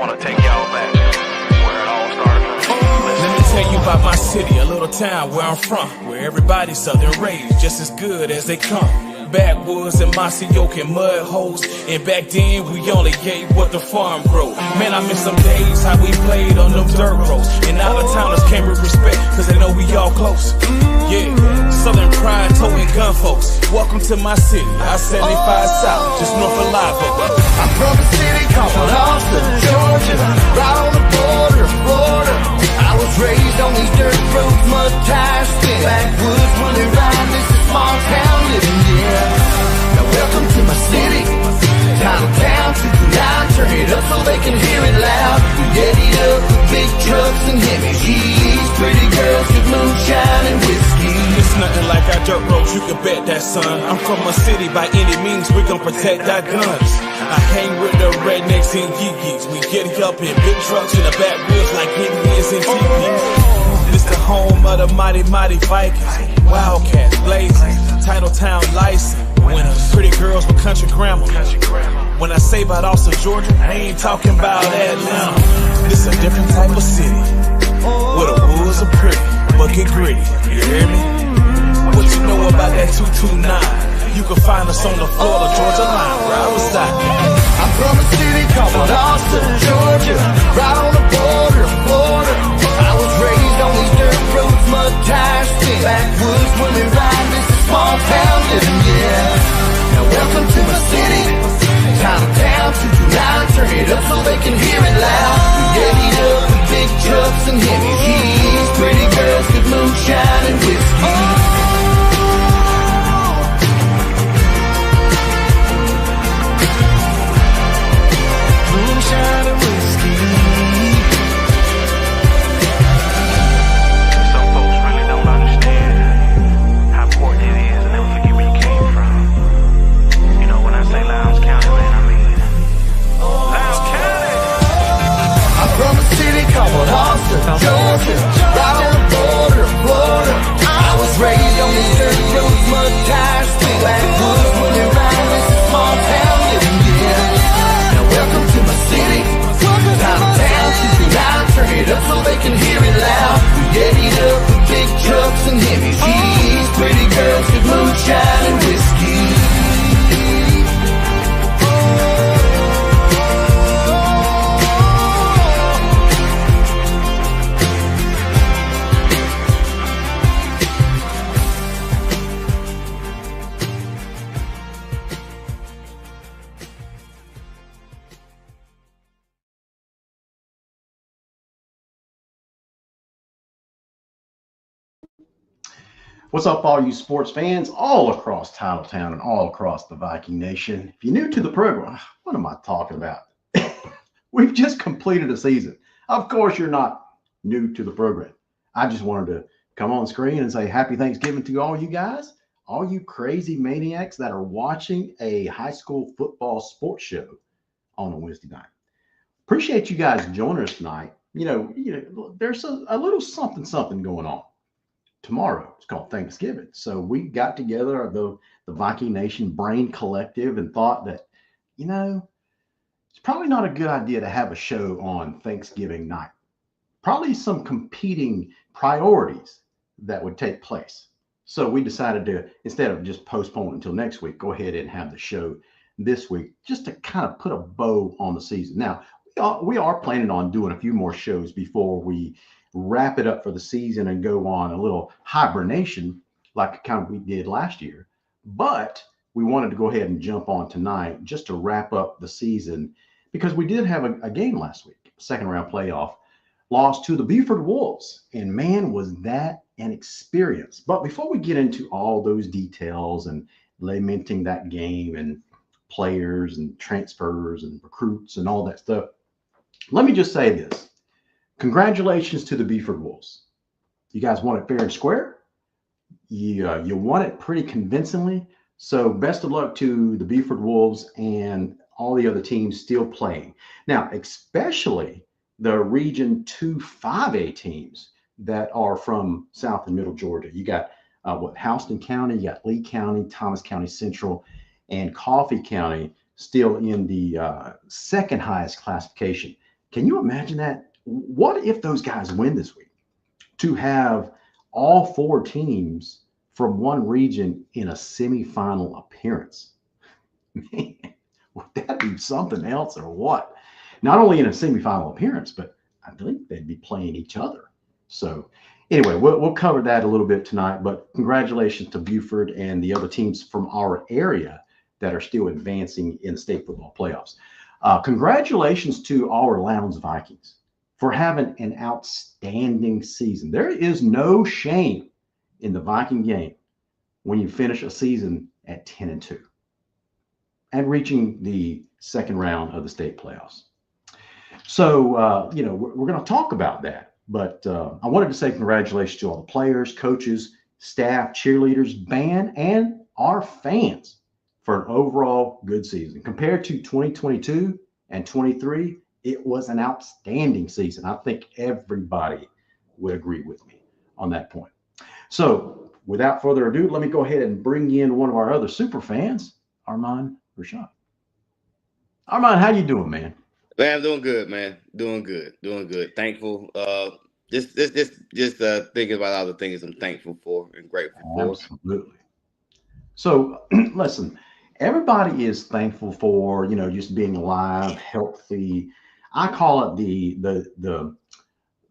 want to take y'all back where it all started. Let me tell you about my city, a little town where I'm from, where everybody's southern raised, just as good as they come. Backwoods and mossy oak and mud holes, and back then we only gave what the farm grow. Man, I miss some days how we played on them dirt roads, and out of towners came with respect, cause they know we all close. Yeah, southern pride, towing gun folks. Welcome to my city, I-75 South, just north of Live Oak. I'm from a city called Austin, Georgia, right on the border of Florida. I was raised on these dirt roads, mud tires, spin backwoods when they ride. This is small town living, yeah. Now welcome to my city, title town, 229, turn it up so they can hear it loud. We daddy up with big trucks and heavy G's, pretty girls with moonshine and whiskey. It's nothing like our dirt roads, you can bet that, son. I'm from a city, by any means we gon' protect our guns. I hang with the rednecks and geekies. We get up in big trucks in the backwoods like Indians and teepees. This the home of the mighty, mighty Vikings. Wildcats, blazing, title town license. Winners, pretty girls with country grammar. When I say about Austin, Georgia, I ain't talking about Atlanta. This a different type of city, where the woods are pretty, but get gritty, you hear me? What you know about that 229? You can find us on the Florida, Georgia line, where I reside. I'm from a city called Austin, Georgia, right on the border of Florida. I was raised on these dirt roads, mud tires, spin backwoods when we ride. This is small town living, yeah. Now welcome to my city, town of town, 229, turn it up so they can hear it loud. We daddy up with big trucks and heavy G's, pretty girls with moonshine and whiskey. Moonshine and whiskey. Some folks really don't understand how important it is and never forget where you came from. You know, when I say Lowndes County, man, I mean Lowndes County. I'm from a city called Austin, Georgia, right on the border of Florida. I was raised on these dirt roads, mud tires, spin backwoods when they ride. This is small town living, yeah. Now welcome to my city, town of town, 229, turn it up so they can hear it loud. We daddy up with big trucks and heavy G's, pretty girls with moonshine and whiskey. What's up, all you sports fans all across Titletown and all across the Viking Nation? If you're new to the program, what am I talking about? We've just completed a season. Of course, you're not new to the program. I just wanted to come on screen and say happy Thanksgiving to all you guys, all you crazy maniacs that are watching a high school football sports show on a Wednesday night. Appreciate you guys joining us tonight. You know, there's a little something going on. Tomorrow it's called Thanksgiving. So we got together, the Viking Nation Brain Collective, and thought that, you know, it's probably not a good idea to have a show on Thanksgiving night. Probably some competing priorities that would take place. So we decided to, instead of just postpone until next week, go ahead and have the show this week, just to kind of put a bow on the season. Now, we are planning on doing a few more shows before we wrap it up for the season and go on a little hibernation like kind of we did last year. But we wanted to go ahead and jump on tonight just to wrap up the season, because we did have a game last week, second round playoff, lost to the Beaufort Wolves. And man, was that an experience. But before we get into all those details and lamenting that game and players and transfers and recruits and all that stuff, let me just say this. Congratulations to the Beaufort Wolves. You guys won it fair and square. You won it pretty convincingly. So best of luck to the Beaufort Wolves and all the other teams still playing. Now, especially the Region 2 5A teams that are from South and Middle Georgia. You got Houston County, you got Lee County, Thomas County Central, and Coffee County still in the second highest classification. Can you imagine that? What if those guys win this week? To have all four teams from one region in a semifinal appearance. Man, would that be something else or what? Not only in a semifinal appearance, but I think they'd be playing each other. So, anyway, we'll cover that a little bit tonight. But congratulations to Buford and the other teams from our area that are still advancing in the state football playoffs. Congratulations to our Lowndes Vikings for having an outstanding season. There is no shame in the Viking game when you finish a season at 10-2 and reaching the second round of the state playoffs. So, we're going to talk about that. But I wanted to say congratulations to all the players, coaches, staff, cheerleaders, band, and our fans for an overall good season. Compared to 2022 and 23, it was an outstanding season. I think everybody would agree with me on that point. So, without further ado, let me go ahead and bring in one of our other super fans, Armand Rashad. Armand, how you doing, man? Man, I'm doing good, man. Doing good. Thankful. Just thinking about all the things I'm thankful for and grateful for. Absolutely. So, listen, everybody is thankful for, just being alive, healthy. I call it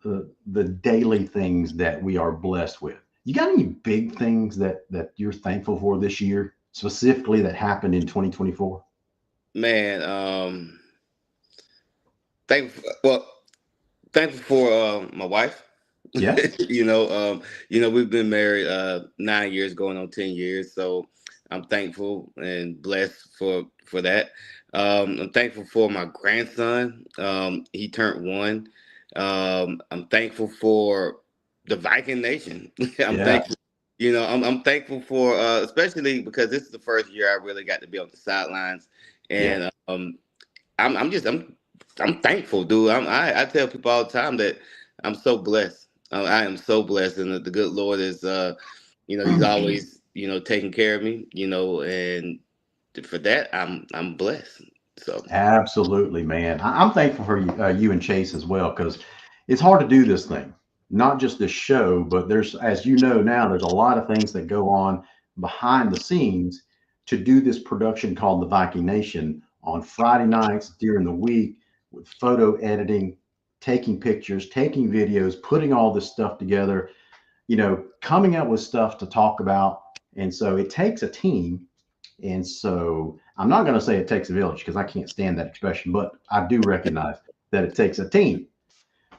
the daily things that we are blessed with. You got any big things that you're thankful for this year, specifically that happened in 2024? Man, well, thankful for my wife. Yeah. We've been married 9 years, going on 10 years. So I'm thankful and blessed for that. I'm thankful for my grandson. He turned 1. I'm thankful for the Viking Nation. I'm Yeah. thankful. I'm thankful for especially because this is the first year I really got to be on the sidelines, Yeah. and I'm thankful, dude. I tell people all the time that I'm so blessed. I am so blessed, and the good Lord is, He's always, taking care of me, and for that, I'm blessed. So Absolutely, man. I'm thankful for you and Chase as well, because it's hard to do this thing, not just this show, but there's, as you know now, there's a lot of things that go on behind the scenes to do this production called the Viking Nation on Friday nights during the week with photo editing, taking pictures, taking videos, putting all this stuff together, coming up with stuff to talk about. And so it takes a team. And so I'm not going to say it takes a village because I can't stand that expression, but I do recognize that it takes a team.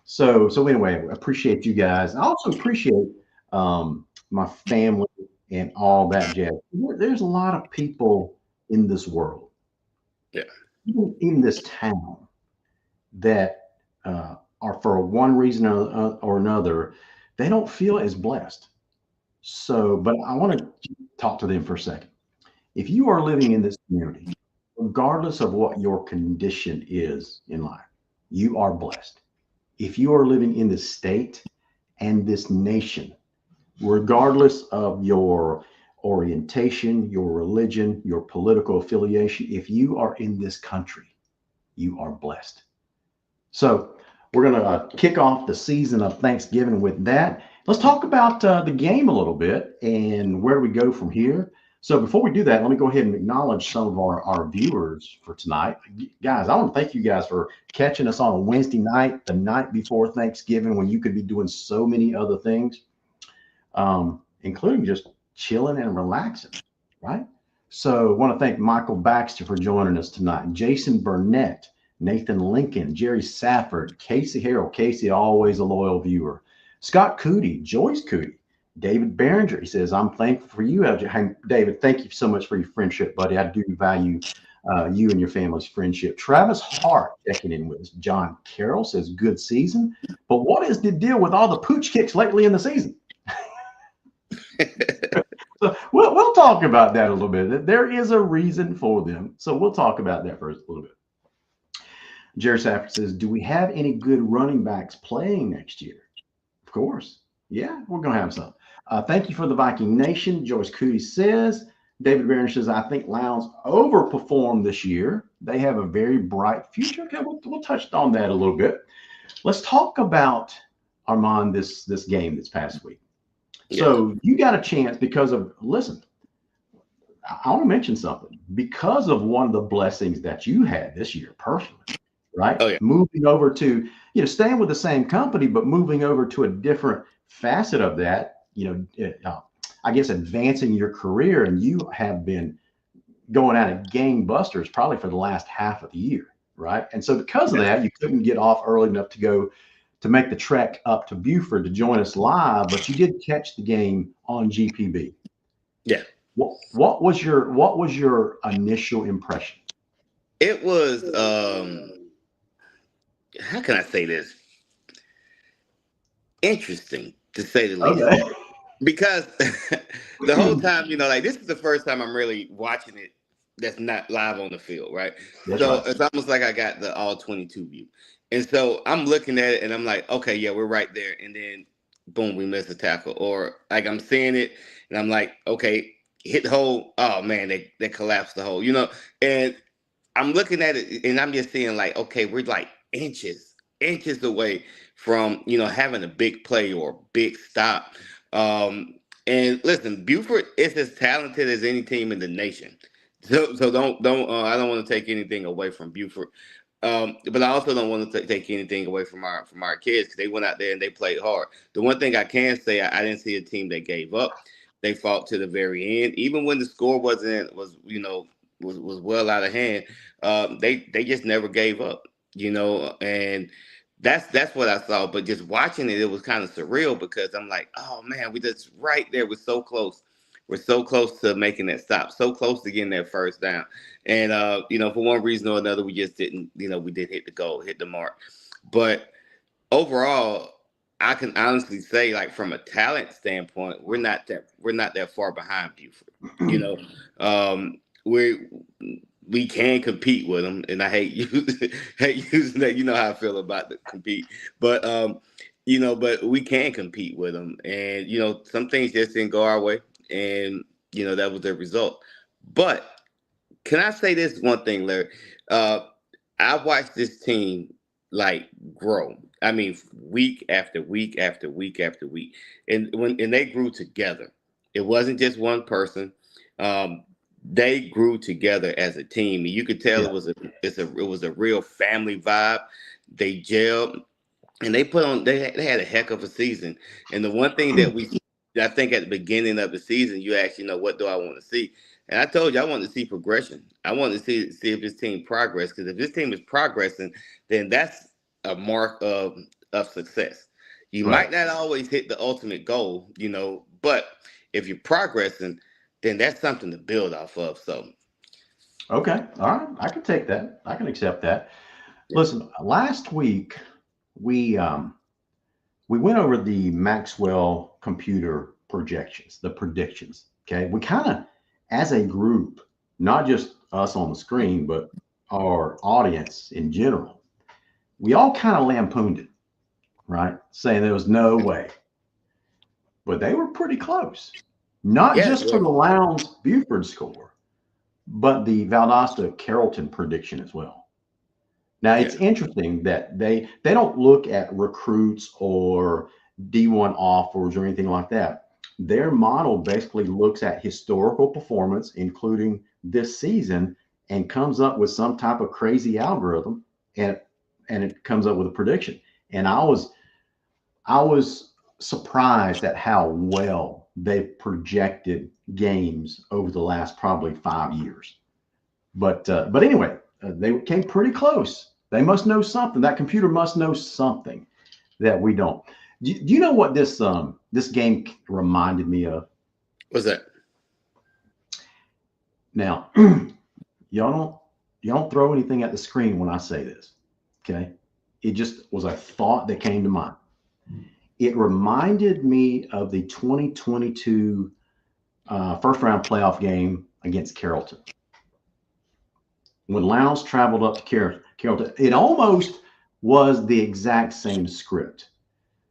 So anyway, I appreciate you guys. I also appreciate my family and all that jazz. There's a lot of people in this world, yeah, even in this town, that are for one reason or another, they don't feel as blessed. So, but I want to talk to them for a second. If you are living in this community, regardless of what your condition is in life, you are blessed. If you are living in this state and this nation, regardless of your orientation, your religion, your political affiliation, if you are in this country, you are blessed. So we're going to kick off the season of Thanksgiving with that. Let's talk about the game a little bit and where we go from here. So before we do that, let me go ahead and acknowledge some of our viewers for tonight. Guys, I want to thank you guys for catching us on a Wednesday night, the night before Thanksgiving, when you could be doing so many other things, including just chilling and relaxing, right? So I want to thank Michael Baxter for joining us tonight, Jason Burnett, Nathan Lincoln, Jerry Safford, Casey Harrell. Casey, always a loyal viewer. Scott Cootie, Joyce Cootie, David Behringer. He says, I'm thankful for you, LJ. Hey, David, thank you so much for your friendship, buddy. I do value you and your family's friendship. Travis Hart checking in with us. John Carroll says, good season. But what is the deal with all the pooch kicks lately in the season? So we'll talk about that a little bit. There is a reason for them. So we'll talk about that for a little bit. Jerry Safford says, do we have any good running backs playing next year? Of course. Yeah, we're going to have some. Thank you for the Viking Nation. Joyce Cootie says, David Barron says, I think Lowndes overperformed this year. They have a very bright future. Okay, we'll touch on that a little bit. Let's talk about Armand this game this past week. Yeah. So you got a chance because of listen. I want to mention something because of one of the blessings that you had this year personally, right? Oh yeah. Moving over to staying with the same company, but moving over to a different facet of that. I guess advancing your career, and you have been going at it gangbusters probably for the last half of the year, right? And so because of that, you couldn't get off early enough to go to make the trek up to Buford to join us live, but you did catch the game on GPB. Yeah. What was your initial impression? It was how can I say this? Interesting to say the least. Okay. Because the whole time, like this is the first time I'm really watching it that's not live on the field, right? That's So right. it's almost like I got the all 22 view. And so I'm looking at it and I'm like, okay, yeah, we're right there. And then boom, we miss a tackle. Or like I'm seeing it and I'm like, okay, hit the hole. Oh man, they collapsed the hole, And I'm looking at it and I'm just seeing like, okay, we're like inches away from, having a big play or a big stop. And listen, Buford is as talented as any team in the nation. So don't I don't want to take anything away from Buford. But I also don't want to take anything away from our kids because they went out there and they played hard. The one thing I can say, I didn't see a team that gave up. They fought to the very end, even when the score was well out of hand. They just never gave up, and that's what I saw. But just watching it, it was kind of surreal because I'm like, oh man, we just right there. We're so close. We're so close to making that stop, so close to getting that first down. And for one reason or another, we just didn't, we didn't hit the goal, hit the mark. But overall, I can honestly say, like from a talent standpoint, we're not that far behind Buford. You know, we can compete with them, and I hate using that. You know how I feel about the compete, but but we can compete with them, and some things just didn't go our way, and that was the result. But can I say this one thing, Larry? I watched this team like grow. I mean, week after week after week after week, and they grew together. It wasn't just one person. Um, they grew together as a team, and you could tell Yeah. it was a real family vibe. They gelled, and they had a heck of a season. And the one thing I think at the beginning of the season, you actually know what do I want to see. And I told you I want to see progression. I want to see if this team progress, because if this team is progressing, then that's a mark of success. You Right. might not always hit the ultimate goal, but if you're progressing, then that's something to build off of. So Okay. All right. I can take that. I can accept that. yeah, Listen, last week we went over the Maxwell computer projections, the predictions. Okay. We kind of, as a group, not just us on the screen, but our audience in general, we all kind of lampooned it, right? Saying there was no way. But they were pretty close. Not yeah, just for the Lowndes Buford score, but the Valdosta Carrollton prediction as well. Now yeah, it's interesting that they don't look at recruits or D1 offers or anything like that. Their model basically looks at historical performance, including this season, and comes up with some type of crazy algorithm, and it comes up with a prediction. And I was surprised at how well they've projected games over the last probably 5 years. But anyway, they came pretty close. They must know something. That computer must know something that we don't. Do you know what this game reminded me of? what's that? Now, y'all don't throw anything at the screen when I say this. Okay, it just was a thought that came to mind. It reminded me of the 2022 first round playoff game against Carrollton. When Lowndes traveled up to Carrollton, it almost was the exact same script.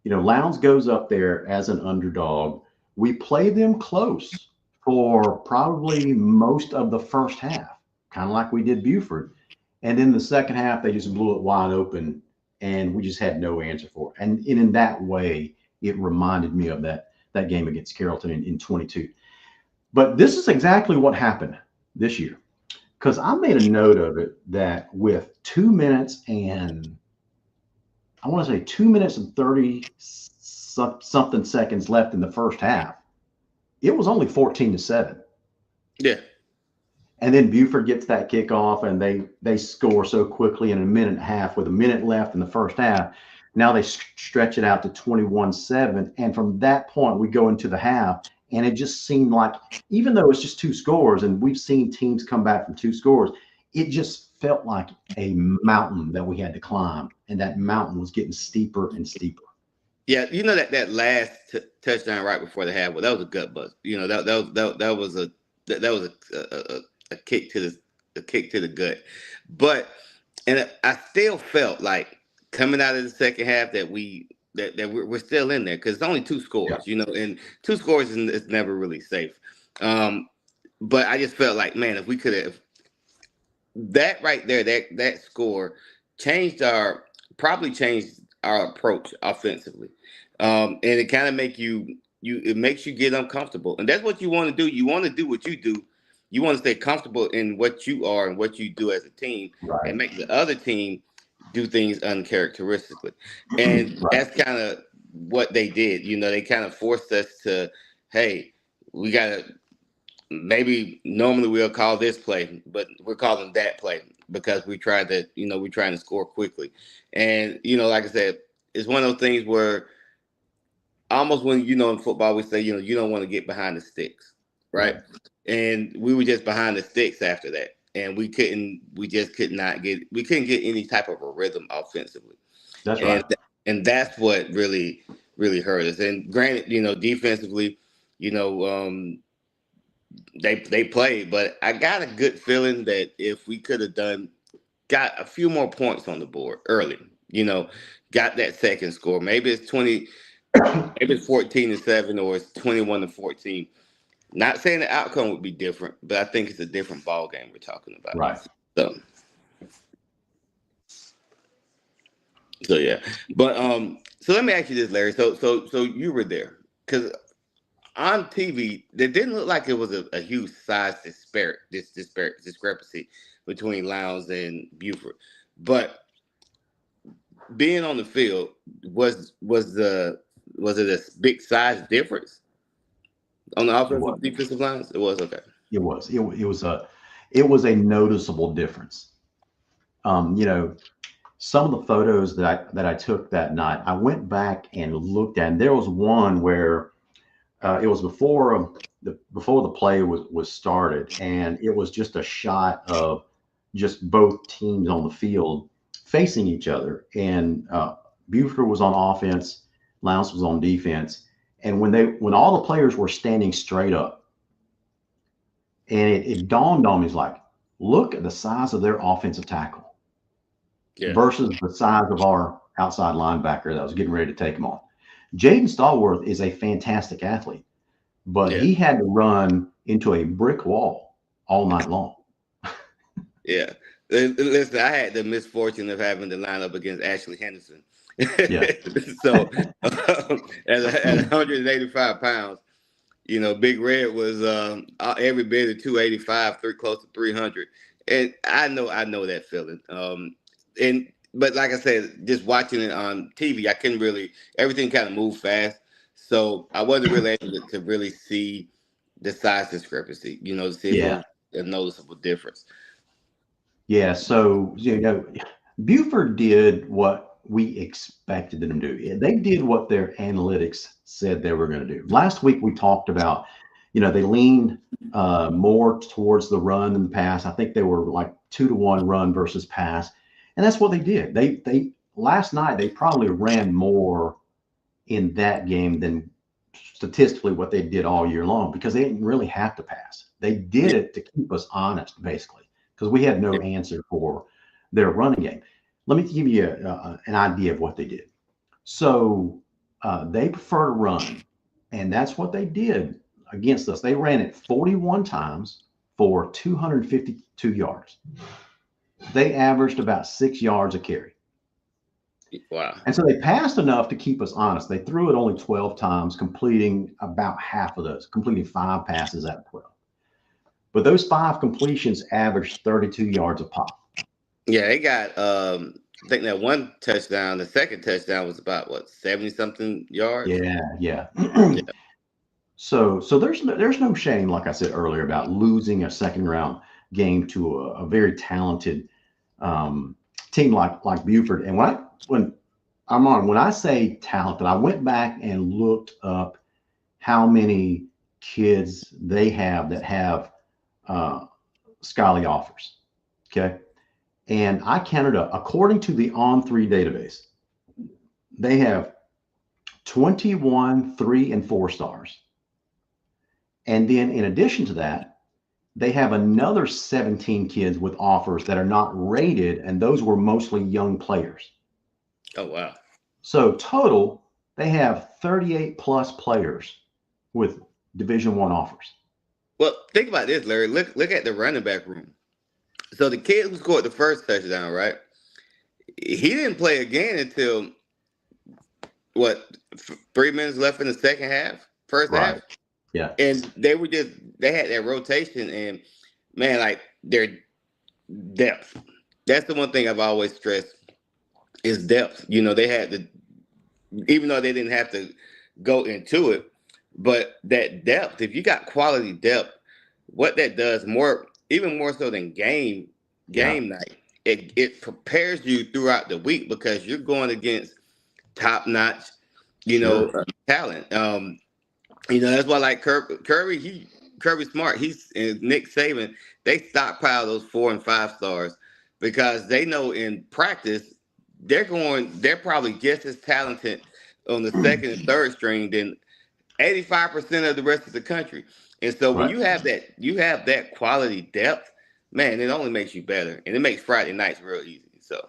Lowndes goes up there as an underdog. We play them close for probably most of the first half, kind of like we did Buford. And then the second half, they just blew it wide open, and we just had no answer for it. And in that way, it reminded me of that game against Carrollton in 22. But this is exactly what happened this year, because I made a note of it that with 2 minutes and I want to say 2 minutes and 30 something seconds left in the first half, it was only 14-7. Yeah. And then Buford gets that kickoff, and they score so quickly in a minute and a half with a minute left in the first half. Now they stretch it out to 21-7. And from that point, we go into the half, and it just seemed like, even though it's just two scores, and we've seen teams come back from two scores, it just felt like a mountain that we had to climb. And that mountain was getting steeper and steeper. Yeah, you know that last touchdown right before the half, well, that was a gut bust. You know that was a kick to the gut. But and I still felt like coming out of the second half that we're still in there, because it's only two scores. Yeah. And two scores is never really safe. But I just felt like, man, if we could have that right there, that score probably changed our approach offensively. And it kind of it makes you get uncomfortable. And that's what you want to do. You want to do what you do. You want to stay comfortable in what you are and what you do as a team, Right. and make the other team do things uncharacteristically. And Right. that's kind of what they did. They kind of forced us to, hey, we got to, maybe normally we'll call this play, but we're calling that play because we're trying to score quickly. And, like I said, it's one of those things where almost when, in football, we say, you don't want to get behind the sticks, right? And we were just behind the sticks after that. And we couldn't get any type of a rhythm offensively. That's right. And that's what really, really hurt us. And granted, defensively, they played, but I got a good feeling that if we could have got a few more points on the board early, got that second score, maybe it's 14-7, or it's 21-14. Not saying the outcome would be different, but I think it's a different ball game we're talking about. Right. So yeah, but so let me ask you this, Larry. So you were there, because on TV, it didn't look like it was a huge size discrepancy between Lowndes and Buford, but being on the field, was it a big size difference on the offensive defensive lines? It was. Okay. It was. It was a noticeable difference. Some of the photos that I took that night, I went back and looked at, and there was one where it was before the play was started, and it was just a shot of just both teams on the field facing each other, and Buford was on offense, Lowndes was on defense, and when all the players were standing straight up, and it dawned on me, it's like, look at the size of their offensive tackle versus the size of our outside linebacker that was getting ready to take him on. Jaden Stallworth is a fantastic athlete, but he had to run into a brick wall all night long. Yeah. Listen, I had the misfortune of having to line up against Ashley Henderson. Yeah. So at 185 pounds, Big Red was every bit of 285, close to 300. And I know that feeling. But like I said, just watching it on TV, I couldn't really, everything kind of moved fast. So I wasn't really able to really see the size discrepancy, to see if it was a noticeable difference. Yeah. So, Buford did what we expected them to do. They did what their analytics said they were going to do. Last week, we talked about, they leaned more towards the run than the pass. I think they were like 2-to-1 run versus pass. And that's what they did. They last night, they probably ran more in that game than statistically what they did all year long, because they didn't really have to pass. They did it to keep us honest, basically, because we had no answer for their running game. Let me give you an idea of what they did. So they prefer to run, and that's what they did against us. They ran it 41 times for 252 yards. They averaged about 6 yards a carry. Wow. And so they passed enough to keep us honest. They threw it only 12 times, completing about half of those, completing 5 passes out of 12. But those 5 completions averaged 32 yards a pop. Yeah, they got I think that one touchdown, the second touchdown was about what, 70 something yards? Yeah. Yeah. So there's no shame, like I said earlier, about losing a second round game to a very talented team like Buford. And when I say talented, I went back and looked up how many kids they have that have Skyly offers. Okay. And I counted up, according to the On3 database, they have 21 3 and 4 stars. And then in addition to that, they have another 17 kids with offers that are not rated, and those were mostly young players. Oh, wow. So total, they have 38 plus players with Division I offers. Well, think about this, Larry. Look at the running back room. So the kid who scored the first touchdown, right? He didn't play again until what, 3 minutes left in the second half, first half. Yeah. And they had that rotation, and man, like their depth. That's the one thing I've always stressed is depth. You know, they had to, even though they didn't have to go into it, but that depth, if you got quality depth, what that does even more so than game night, it prepares you throughout the week because you're going against top notch, talent. That's why like Kirby Smart, and Nick Saban, they stockpile those 4 and 5 stars because they know in practice they're probably just as talented on the second and third string than 85% of the rest of the country. And so when you have that quality depth, man, it only makes you better, and it makes Friday nights real easy. So,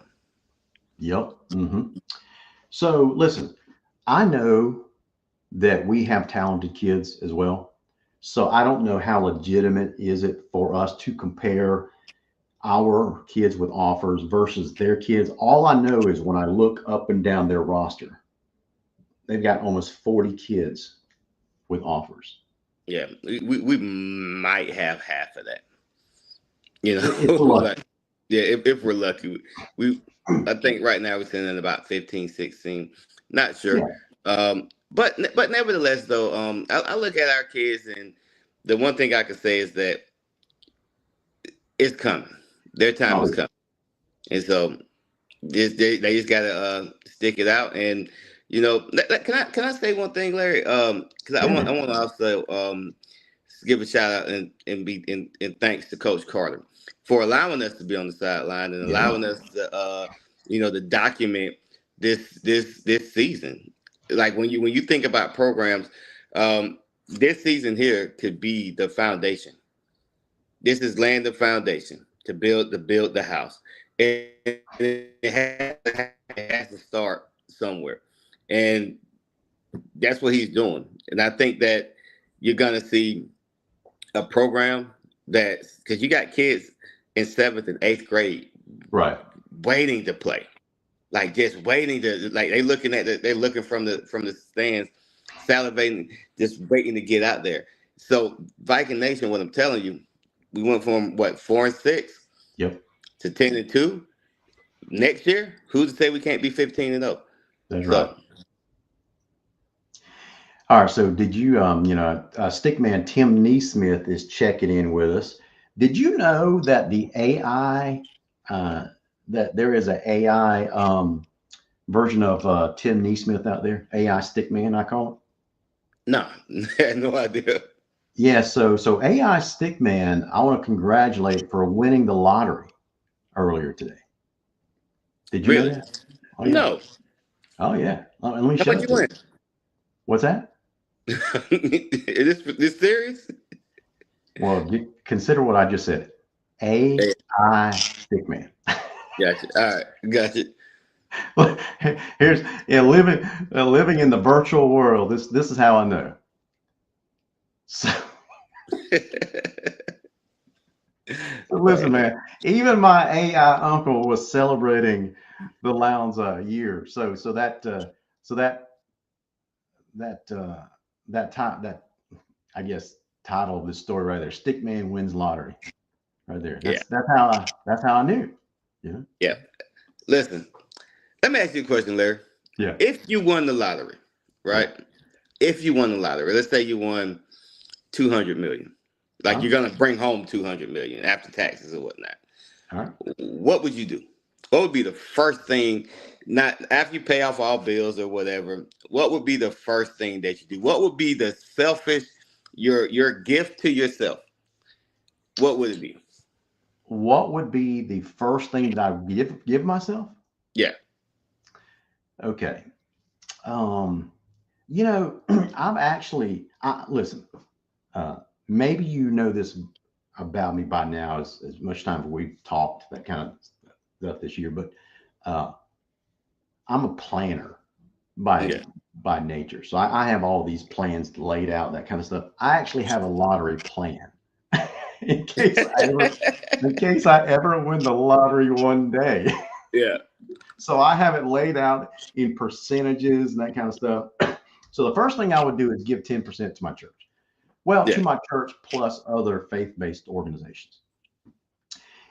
yep. Mm-hmm. So listen, I know that we have talented kids as well. So I don't know how legitimate is it for us to compare our kids with offers versus their kids. All I know is when I look up and down their roster, they've got almost 40 kids with offers. Yeah, we might have half of that. If we're lucky. Like, yeah, if we're lucky, I think right now we're sitting at about 15, 16. Not sure. Yeah. But nevertheless, though, I look at our kids, and the one thing I can say is that it's coming. Their time is coming, and so they just gotta stick it out. And can I say one thing, Larry? Because I want to also give a shout out and thanks to Coach Carter for allowing us to be on the sideline and allowing us to to document this season. Like when you think about programs, this season here could be the foundation. This is laying the foundation to build the house. And it has to start somewhere. And that's what he's doing. And I think that you're going to see a program because you got kids in 7th and 8th grade waiting to play. Like just waiting to, like they're looking from the stands, salivating, just waiting to get out there. So Viking Nation, what I'm telling you, we went from 4 and 6 to 10 and 2. Next year, who's to say we can't be 15 and 0? That's right. All right. So did you, Stickman Tim Neesmith is checking in with us. Did you know that the AI, that there is an AI version of Tim Neesmith out there? AI Stickman, I call it. No, I had no idea. Yeah. So AI Stickman, I want to congratulate for winning the lottery earlier today. Did you know that? Oh, yeah. No. Oh yeah. Let me show you. How much you win? What's that? Is this serious? Well, consider what I just said. AI Stickman. Gotcha. All right, gotcha. Here's living in the virtual world. This is how I know. So, listen, man, even my AI uncle was celebrating the Lowndes year. So that that time that I guess title of this story right there, Stickman wins lottery, right there. Yeah, That's how I knew. Yeah, yeah. Listen, let me ask you a question, Larry. yeah, If you won the lottery, yeah. right? If you won the lottery, let's say you won 200 million, like Huh? you're gonna bring home 200 million after taxes or whatnot. All right. What would you do? What would be the first thing, not after you pay off all bills or whatever? What would be the first thing that you do? What would be the selfish, your gift to yourself? What would it be? What would be the first thing that I would give myself? Yeah, Okay. Um, I've actually listen. Uh, Maybe you know this about me by now, as much time as we've talked that kind of stuff this year, but uh, I'm a planner by yeah. by nature. So I have all these plans laid out, that kind of stuff. I actually have a lottery plan in case I ever win the lottery one day. Yeah, So I have it laid out in percentages and that kind of stuff. So the first thing I would do is give 10% to my church. Well, to yeah, my church plus other faith-based organizations.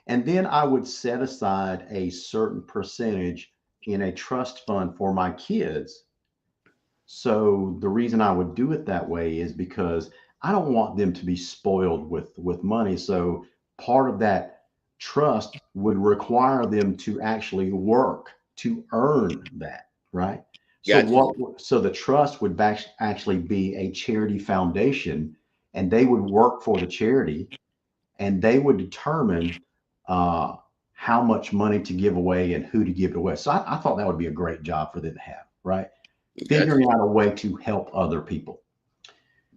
And then I would set aside a certain percentage in a trust fund for my kids. So the reason I would do it that way is because I don't want them to be spoiled with money. So part of that trust would require them to actually work to earn that, right? So got you. so the trust would actually be a charity foundation, and they would work for the charity, and they would determine uh, how much money to give away and who to give it away. So I thought that would be a great job for them to have, right? Got you. Figuring out a way to help other people.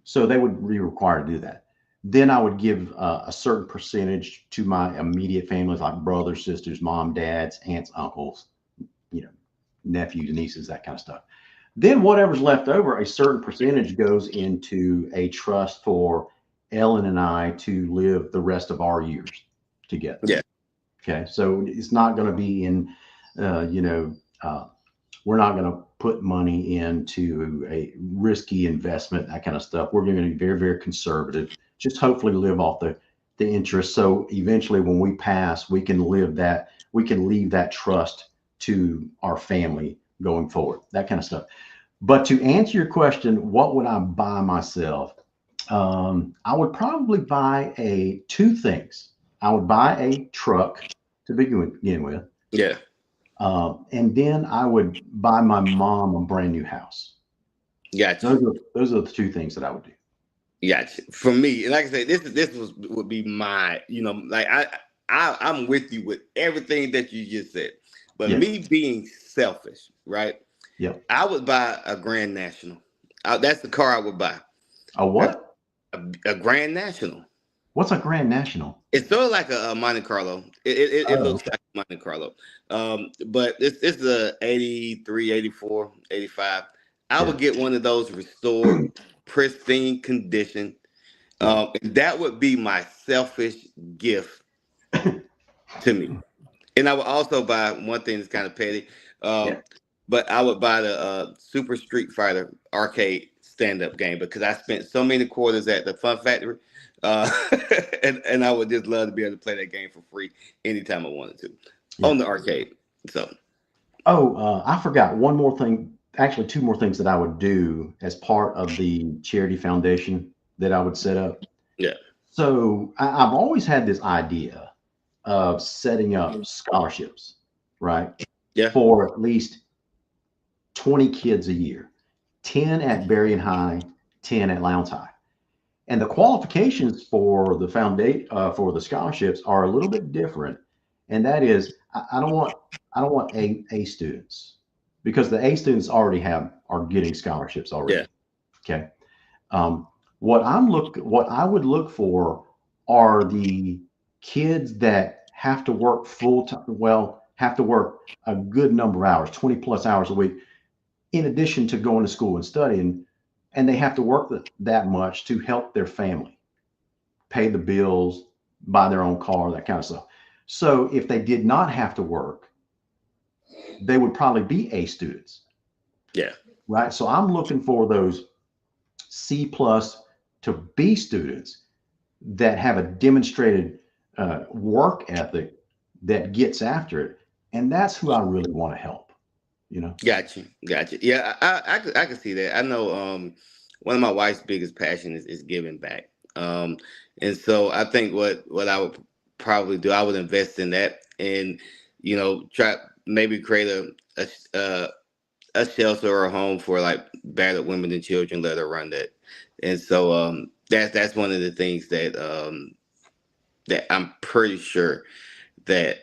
So they would be required to do that. Then I would give a certain percentage to my immediate families, like brothers, sisters, mom, dads, aunts, uncles, you know, nephews, nieces, that kind of stuff. Then whatever's left over, a certain percentage goes into a trust for Ellen and I to live the rest of our years together. Yeah, Okay, so it's not going to be in, uh, you know, uh, we're not going to put money into a risky investment, that kind of stuff. We're going to be very, very conservative. Just hopefully live off the interest. So eventually, when we pass, we can leave that trust to our family going forward. That kind of stuff. But to answer your question, what would I buy myself? I would probably buy two things. I would buy a truck to begin with, yeah. and then I would buy my mom a brand new house. Got you. Those are the two things that I would do. Gotcha. For me, and like I said, would be my, like I'm with you with everything that you just said. But Yeah. me being selfish, right? Yep. I would buy a Grand National. That's the car I would buy. A A, what? a Grand National. What's a Grand National? It's sort of like a Monte Carlo. It Oh, looks okay. like a Monte Carlo. But it's the 83, 84, 85. I Yeah. would get one of those restored, pristine condition. Yeah. And that would be my selfish gift to me. And I would also buy one thing that's kind of petty, Yeah. but I would buy the Super Street Fighter arcade stand-up game because I spent so many quarters at the Fun Factory, uh, and I would just love to be able to play that game for free anytime I wanted to Yeah. on the arcade. So Oh, I forgot one more thing. Actually, two more things that I would do as part of the charity foundation that I would set up. yeah, So I've always had this idea of setting up scholarships, right? yeah, For at least 20 kids a year, 10 at Berrien High, 10 at Lowndes High. And the qualifications for the for the scholarships are a little bit different. And that is, I don't want A students, because the A students are getting scholarships yeah, already. Okay. Um, what I would look for are the kids that have to work full time, well, have to work a good number of hours, 20 plus hours a week, in addition to going to school and studying, and they have to work that much to help their family, pay the bills, buy their own car, that kind of stuff. So if they did not have to work, they would probably be A students, Yeah. right? So I'm looking for those C plus to B students that have a demonstrated work ethic that gets after it, and that's who I really want to help. You know. Got you. Yeah, I can see that. I know one of my wife's biggest passion is giving back. Um, and so I think what I would probably do, I would invest in that, and try maybe create a shelter or a home for like battered women and children. Let her run that, and so that's one of the things that I'm pretty sure that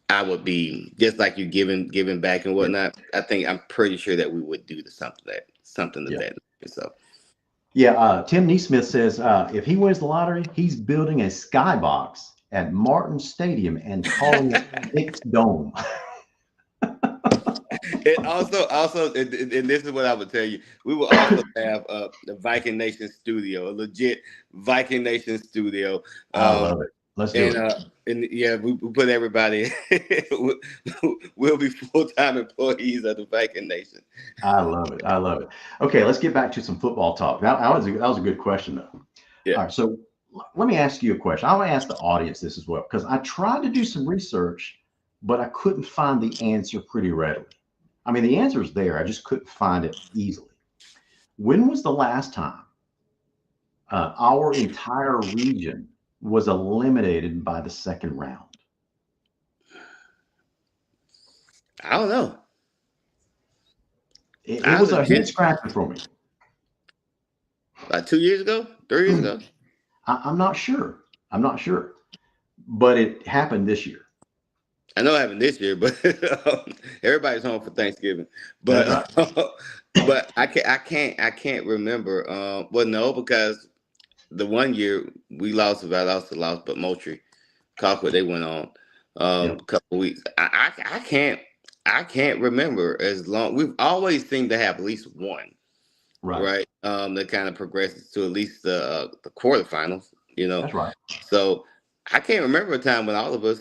I would be just like you giving back and Yeah. whatnot. I'm pretty sure that we would do something of Yeah. that. So Yeah. Tim Neesmith says if he wins the lottery, he's building a skybox at Martin Stadium and calling it Nick's Dome. it also and this is what I would tell you. We will also have the Viking Nation studio, a legit Viking Nation studio. I Um, love it. Let's do and it. and yeah, we put everybody. We'll be full-time employees of the Viking Nation. I love it. I love it. Okay, let's get back to some football talk. That was a good question, though. Yeah. All right, so let me ask you a question. I want to ask the audience this as well because I tried to do some research, but I couldn't find the answer pretty readily. I mean, the answer is there. I just couldn't find it easily. When was the last time our entire region was eliminated by the second round? I don't know. It was a head scratcher for me. Like 2 years ago, 3 years ago. I'm not sure. I'm not sure, but it happened this year. I know it happened this year, but everybody's home for Thanksgiving. That's But but I can't remember. Well, no, because the one year we lost, but Moultrie, Colquitt, they went on Yep. a couple of weeks. I can't remember as long. We've always seemed to have at least one, Right. right? That kind of progresses to at least the quarterfinals. That's right. So I can't remember a time when all of us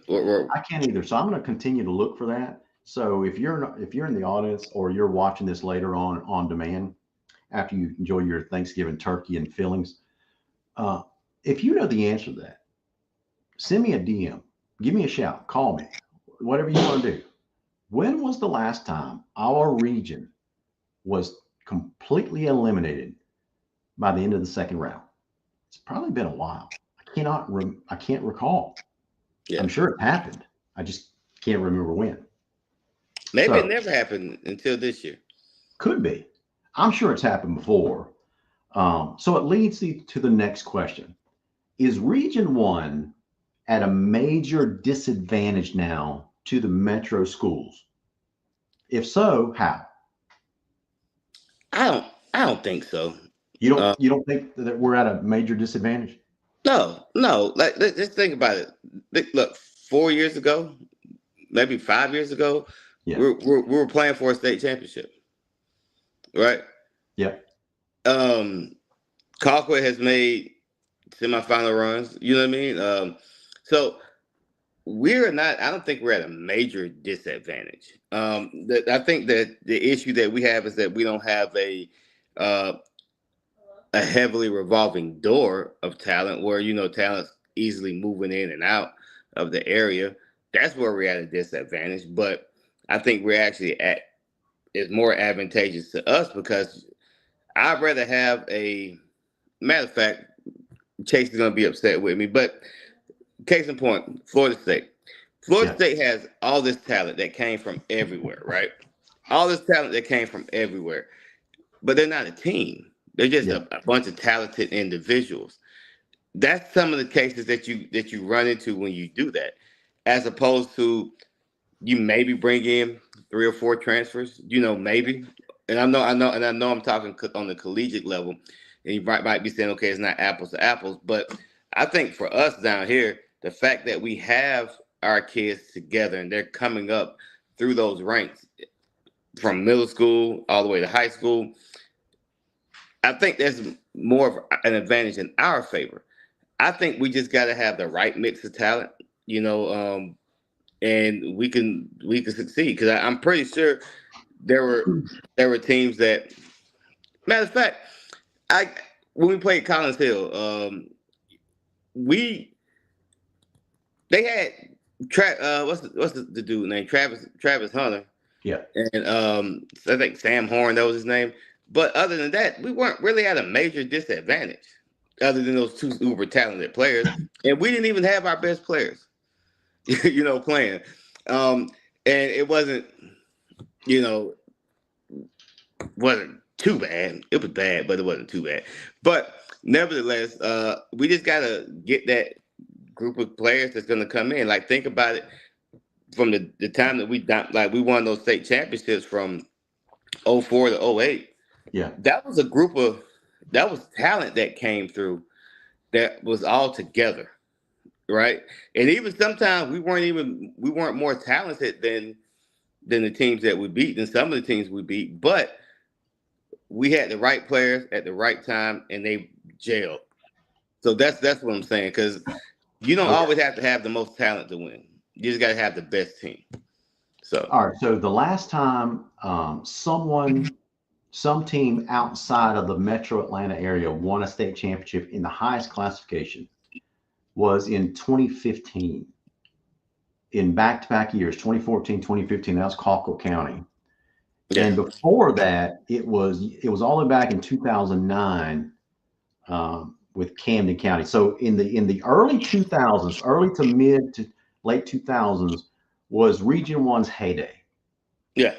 were I can't either. So I'm going to continue to look for that. So if you're in the audience or you're watching this later on demand after you enjoy your Thanksgiving turkey and fillings, uh, if you know the answer to that, send me a DM, give me a shout, call me, whatever you want to do. When was the last time our region was completely eliminated by the end of the second round? It's probably been a while. I can't recall. Yeah. I'm sure it happened. I just can't remember when. Maybe So it never happened until this year. could be. I'm sure it's happened before. So it leads to the next question. Is Region 1 at a major disadvantage now to the metro schools? If so, how? I don't think so. You Uh, don't think that we're at a major disadvantage? no. Like let's think about it. Look, 4 years ago, maybe 5 years ago, Yeah. we were playing for a state championship, right? Yep. Colquitt has made semifinal runs. You know what I mean? So we're not. I don't think we're at a major disadvantage. I think that the issue that we have is that we don't have uh, a heavily revolving door of talent where talent's easily moving in and out of the area. That's where we're at a disadvantage. But I think we're actually at is more advantageous to us because I'd rather have a matter of fact. Chase is going to be upset with me, but case in point, Florida State. Florida Yeah. State has all this talent that came from everywhere, right? All this talent that came from everywhere, but they're not a team. They're just Yeah. a bunch of talented individuals. That's some of the cases that you run into when you do that, as opposed to you maybe bring in 3 or 4 transfers. Maybe, and I know I'm talking on the collegiate level, and you might be saying, okay, it's not apples to apples, but I think for us down here, the fact that we have our kids together and they're coming up through those ranks from middle school all the way to high school. I think there's more of an advantage in our favor. I think we just got to have the right mix of talent, you know, and we can succeed because I'm pretty sure there were there were teams that, matter of fact, I when we played Collins Hill, we they had what's the dude named Travis Hunter, Yeah. and I think Sam Horn, that was his name. But other than that, we weren't really at a major disadvantage, other than those two uber talented players, and we didn't even have our best players, playing. And it you know, wasn't too bad. It was bad, but it wasn't too bad. But nevertheless, we just gotta get that group of players that's gonna come in. Like, think about it from the time that we won those state championships from '04 to '08. Yeah. That was that was talent that came through that was all together, right? And even sometimes we weren't more talented than the teams that we beat, than some of the teams we beat, but we had the right players at the right time and they gelled. So that's what I'm saying, because you don't always have to have the most talent to win. You just got to have the best team. So All right. So the last time some team outside of the Metro Atlanta area won a state championship in the highest classification was in 2015. In back-to-back years, 2014, 2015, that was Colquitt County. yeah. And before that, it was all the way back in 2009 with Camden County. So in the early 2000s, early to mid to late 2000s was Region One's heyday. Yeah.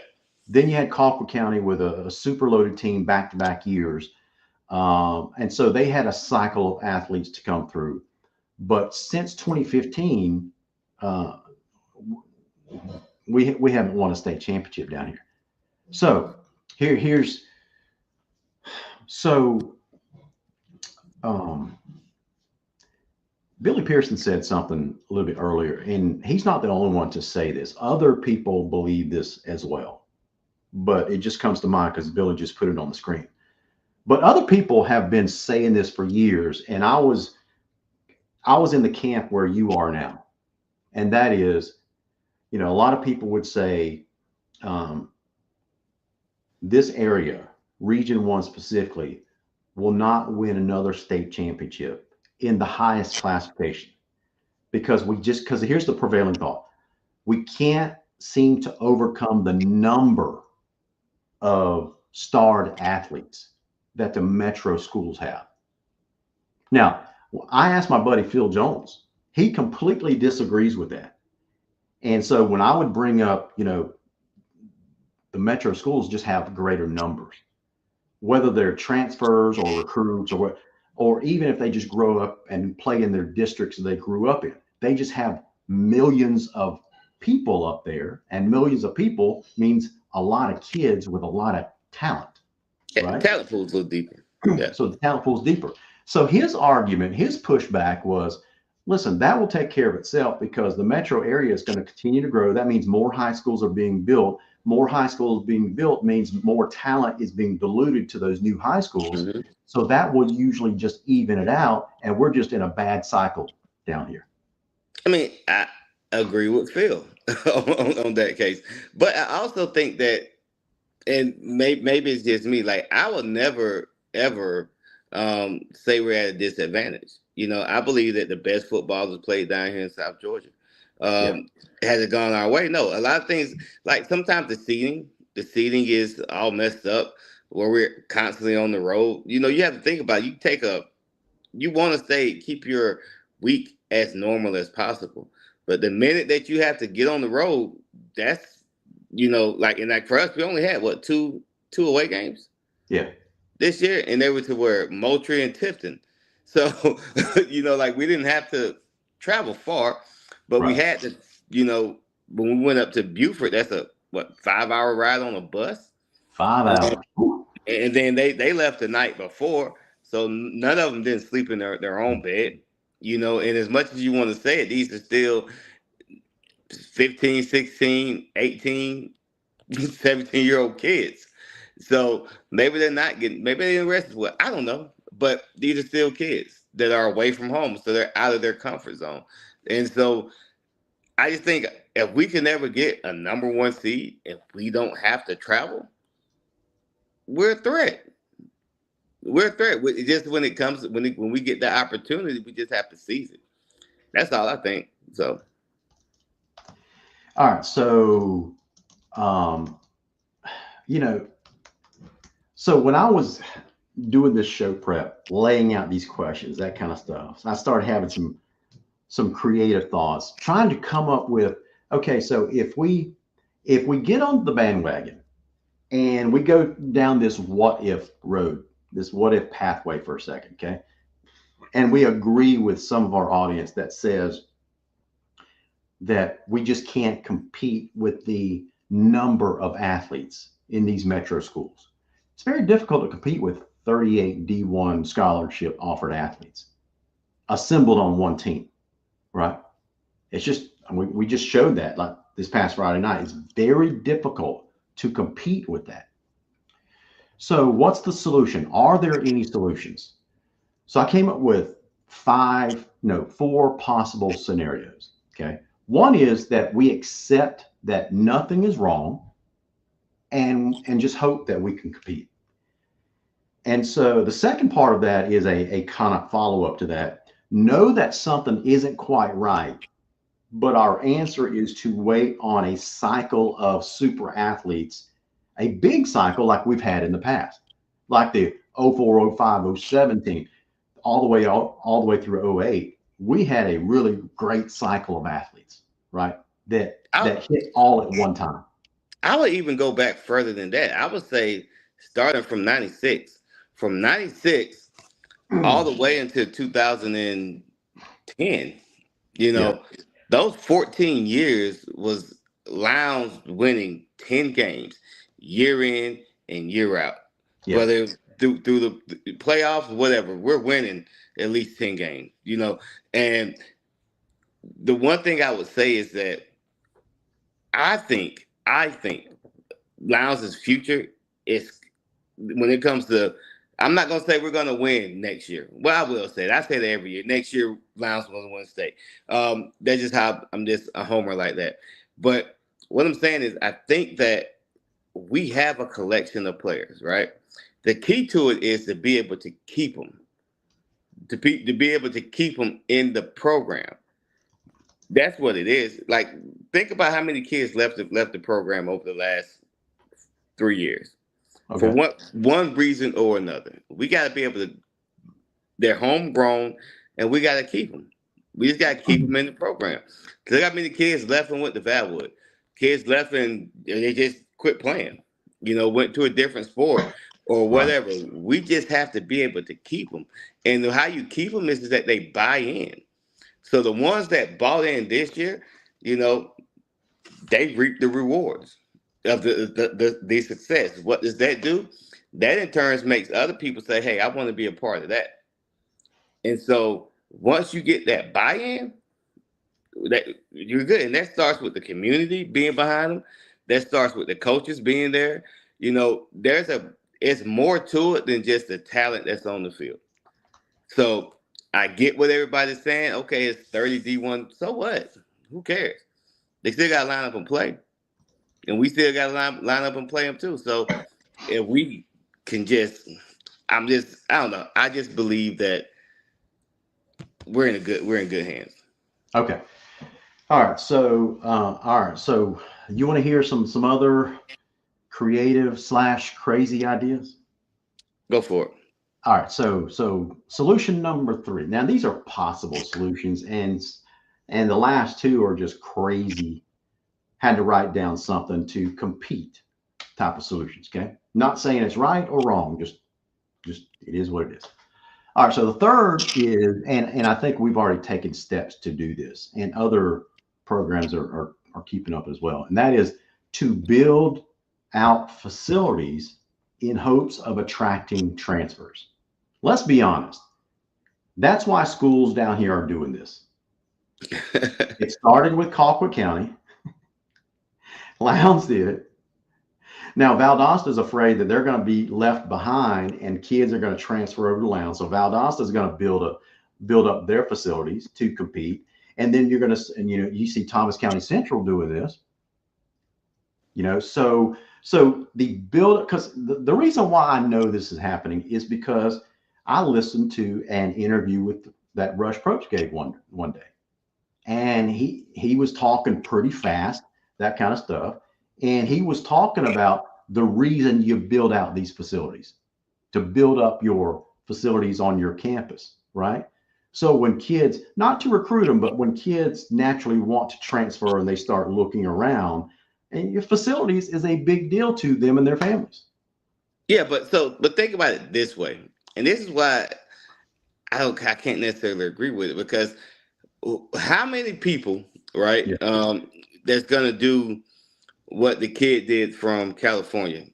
Then you had Colquitt County with a super loaded team back-to-back years. And so they had a cycle of athletes to come through. But since 2015, we haven't won a state championship down here. So here's Billy Pearson said something a little bit earlier, and he's not the only one to say this. Other people believe this as well, but it just comes to mind because Billy just put it on the screen. But other people have been saying this for years, and I was in the camp where you are now, and that is, a lot of people would say this area, Region 1 specifically, will not win another state championship in the highest classification because here's the prevailing thought. We can't seem to overcome the number of starred athletes that the metro schools have. Now, I asked my buddy Phil Jones. He completely disagrees with that. And so when I would bring up, the metro schools just have greater numbers, whether they're transfers or recruits or even if they just grow up and play in their districts they grew up in. They just have millions of people up there, and millions of people means a lot of kids with a lot of talent. Right? Talent pool's a little deeper. Yeah. So the talent pool's deeper. So his argument, his pushback was, listen, that will take care of itself because the metro area is going to continue to grow. That means more high schools are being built. More high schools being built means more talent is being diluted to those new high schools. Mm-hmm. So that will usually just even it out. And we're just in a bad cycle down here. I mean, I agree with Phil on that case. But I also think that, and maybe it's just me, like, I will never, ever say we're at a disadvantage. I believe that the best football is played down here in South Georgia. Has it gone our way? No. A lot of things, like sometimes the seating is all messed up where we're constantly on the road. You have to think about it. You want to keep your week as normal as possible. But the minute that you have to get on the road, that's, like for us, we only had two away games? Yeah. This year, and they were to where Moultrie and Tifton. So, we didn't have to travel far, but we had to, when we went up to Beaufort, that's a 5-hour ride on a bus? 5 hours. And then they left the night before, so none of them didn't sleep in their own bed, and as much as you want to say it, these are still 15, 16, 18, 17-year-old kids. So maybe they're not getting, maybe they're arrested. Well, I don't know. But these are still kids that are away from home. So they're out of their comfort zone. And so I just think if we can ever get a number one seed, if we don't have to travel, we're a threat. We're a threat. Just when it comes, when we get the opportunity, we just have to seize it. That's all I think. So, All right. So, um, you know, so when I was doing this show prep, laying out these questions, that kind of stuff, I started having some creative thoughts, trying to come up with, okay, so if we get on the bandwagon and we go down this what if road, this what if pathway for a second, okay? And we agree with some of our audience that says that we just can't compete with the number of athletes in these metro schools. It's very difficult to compete with 38 D1 scholarship offered athletes assembled on one team, right? It's just, we just showed that like this past Friday night. It's very difficult to compete with that. So, what's the solution? Are there any solutions? So, I came up with four possible scenarios. Okay. One is that we accept that nothing is wrong and just hope that we can compete. And so the second part of that is a kind of follow up to that. Know that something isn't quite right, but our answer is to wait on a cycle of super athletes, a big cycle like we've had in the past, like the 04, 05, 07 team, all the way through 08. We had a really great cycle of athletes, right? That I, hit all at one time. I would even go back further than that. I would say starting from 96, from 96 all the way until 2010, you Yeah, know, those 14 years was Lowndes winning 10 games year in and year out. yeah. Whether through the playoffs, whatever, we're winning at least 10 games, And the one thing I would say is that I think Lowndes' future is when it comes to. I'm not gonna say we're gonna win next year. Well, I will say that. I say that every year. Next year, Lowndes will win state. That's just how I'm just a homer like that. But what I'm saying is, I think that we have a collection of players, right? The key to it is to be able to keep them, to be able to keep them in the program. That's what it is. Like, think about how many kids left the program over the last 3 years for Okay. one reason or another. We got to be able to. They're homegrown, and we got to keep them. We just got to keep them in the program. Because I got many kids left and went to Valwood. Kids left and they just quit playing. Went to a different sport or Right. whatever. We just have to be able to keep them. And how you keep them is that they buy in. So the ones that bought in this year, they reap the rewards of the success. What does that do? That in turn makes other people say, "Hey, I want to be a part of that." And so once you get that buy-in, that you're good. And that starts with the community being behind them. That starts with the coaches being there. It's more to it than just the talent that's on the field. So I get what everybody's saying. Okay, it's 30 D1. So what? Who cares? They still got to line up and play. And we still got to line up and play them too. So if we can I don't know. I just believe that we're in good hands. Okay. All right. So you want to hear some other creative / crazy ideas? Go for it. All right. So solution number 3. Now these are possible solutions, and the last two are just crazy. Had to write down something to compete type of solutions. Okay. Not saying it's right or wrong. Just it is what it is. All right. So the third is, and I think we've already taken steps to do this, and other programs are keeping up as well. And that is to build out facilities in hopes of attracting transfers. Let's be honest. That's why schools down here are doing this. It started with Colquitt County. Lowndes did it. Now, Valdosta is afraid that they're going to be left behind and kids are going to transfer over to Lowndes. So Valdosta is going to build up their facilities to compete. And then you're going to, and you see Thomas County Central doing this, so the build, because the reason why I know this is happening is because I listened to an interview with that Rush Probst gave one day. And he was talking pretty fast, that kind of stuff. And he was talking about the reason you build out these facilities, to build up your facilities on your campus, right? So when kids, not to recruit them, but when kids naturally want to transfer and they start looking around, and your facilities is a big deal to them and their families. Yeah, but think about it this way, and this is why I can't necessarily agree with it, because how many people, right, Yeah. that's gonna do what the kid did from California,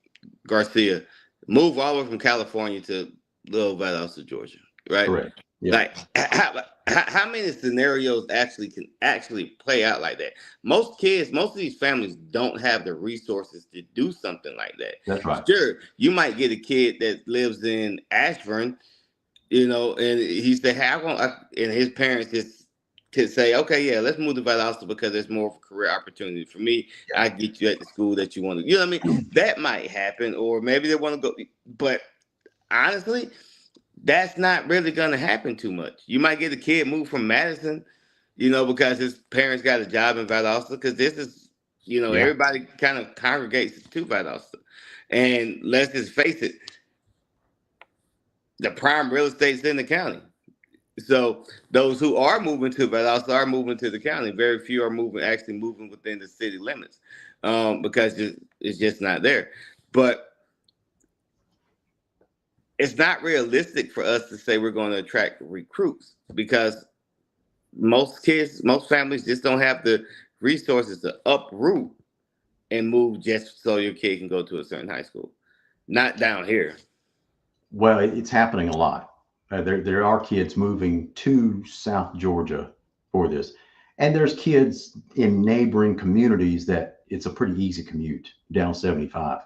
Garcia, move all the way from California to Little Valdosta, Georgia, right? Correct. Yeah. Like how many scenarios can actually play out like that? Most of these families don't have the resources to do something like that. That's right. Sure, you might get a kid that lives in Ashburn, and he said, "Hey, and his parents just could say, okay, yeah, let's move to Valdosta because there's more career opportunity for me. I get you at the school that you want to." You know what I mean? That might happen, or maybe they want to go, but honestly, that's not really going to happen too much. You might get a kid moved from Madison, because his parents got a job in Valdosta, because this is, everybody kind of congregates to Valdosta. And let's just face it, the prime real estate's in the county. So those who are moving to Valdosta are moving to the county. Very few are actually moving within the city limits, because it's just not there. But it's not realistic for us to say we're going to attract recruits, because most families just don't have the resources to uproot and move just so your kid can go to a certain high school. Not down here. Well, it's happening a lot. There are kids moving to South Georgia for this. And there's kids in neighboring communities that it's a pretty easy commute down 75.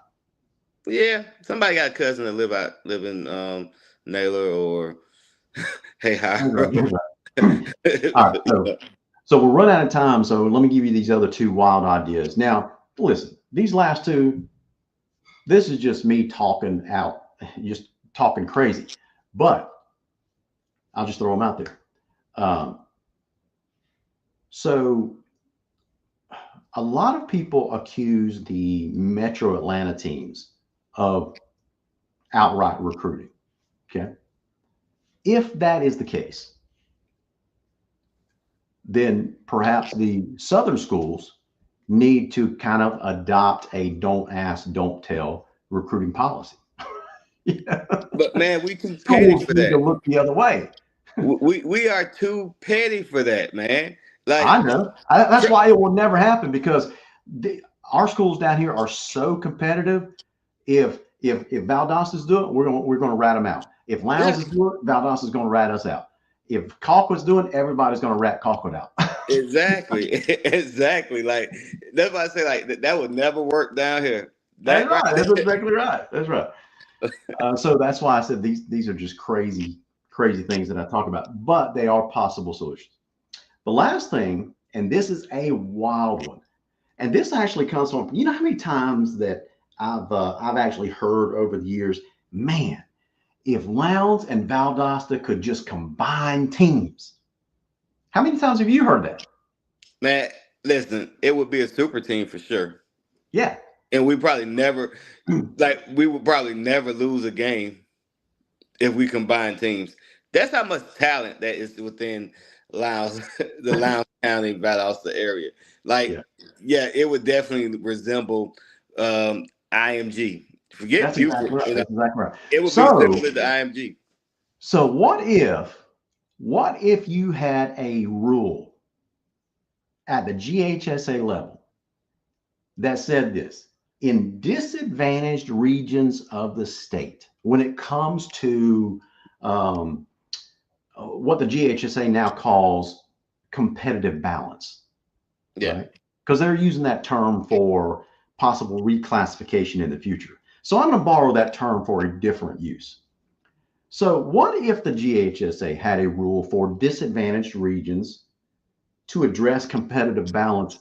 Yeah, somebody got a cousin that live in Naylor or Hey Hi. All right, so we're running out of time. So let me give you these other two wild ideas. Now, listen, these last two, this is just me talking just talking crazy, but I'll just throw them out there. So a lot of people accuse the Metro Atlanta teams of outright recruiting. Okay. If that is the case, then perhaps the Southern schools need to kind of adopt a don't ask, don't tell recruiting policy. Yeah. But man, we too petty for that. To look the other way. we are too petty for that, man. Like, I know. That's why it will never happen, because our schools down here are so competitive. If Valdosta's doing it, we're going to rat them out. If Lowndes is doing it, Valdosta's going to rat us out. If Colquitt's doing it, everybody's going to rat Colquitt out. Exactly. Exactly. Like, that's why I say, like, that would never work down here. That's right. That's exactly right. That's right. So that's why I said these are just crazy things that I talk about, but they are possible solutions. The last thing, and this is a wild one, and this actually comes from, how many times that I've actually heard over the years, man, if Lowndes and Valdosta could just combine teams. How many times have you heard that? Man, listen, it would be a super team for sure. Yeah. And we would probably never lose a game if we combine teams. That's how much talent that is within Lowndes, the Lowndes County, Valdosta area. Like, yeah, it would definitely resemble IMG. Forget That's Buford. exactly right. That's exactly right. It would be similar to IMG. So what if you had a rule at the GHSA level that said this: in disadvantaged regions of the state, when it comes to what the GHSA now calls competitive balance, yeah, right? Because they're using that term for possible reclassification in the future. So I'm going to borrow that term for a different use. So what if the GHSA had a rule for disadvantaged regions to address competitive balance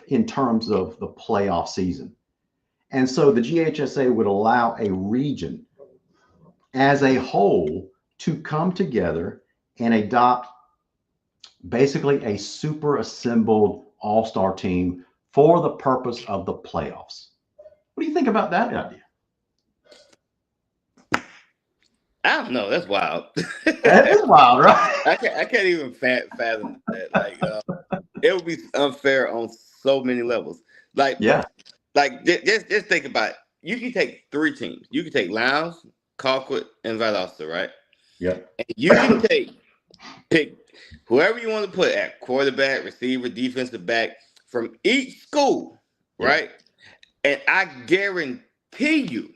in terms of the playoff season? And so the GHSA would allow a region as a whole to come together and adopt basically a super assembled all-star team for the purpose of the playoffs. What do you think about that idea? I don't know. That's wild. That is wild, right? I can't even fathom that. Like, it would be unfair on so many levels. Like, Yeah. like just think about it. You can take 3 teams. You can take Lowndes, Colquitt, and Valdosta, right? Yeah. And you can pick whoever you want to put at quarterback, receiver, defensive back from each school, right? And I guarantee you,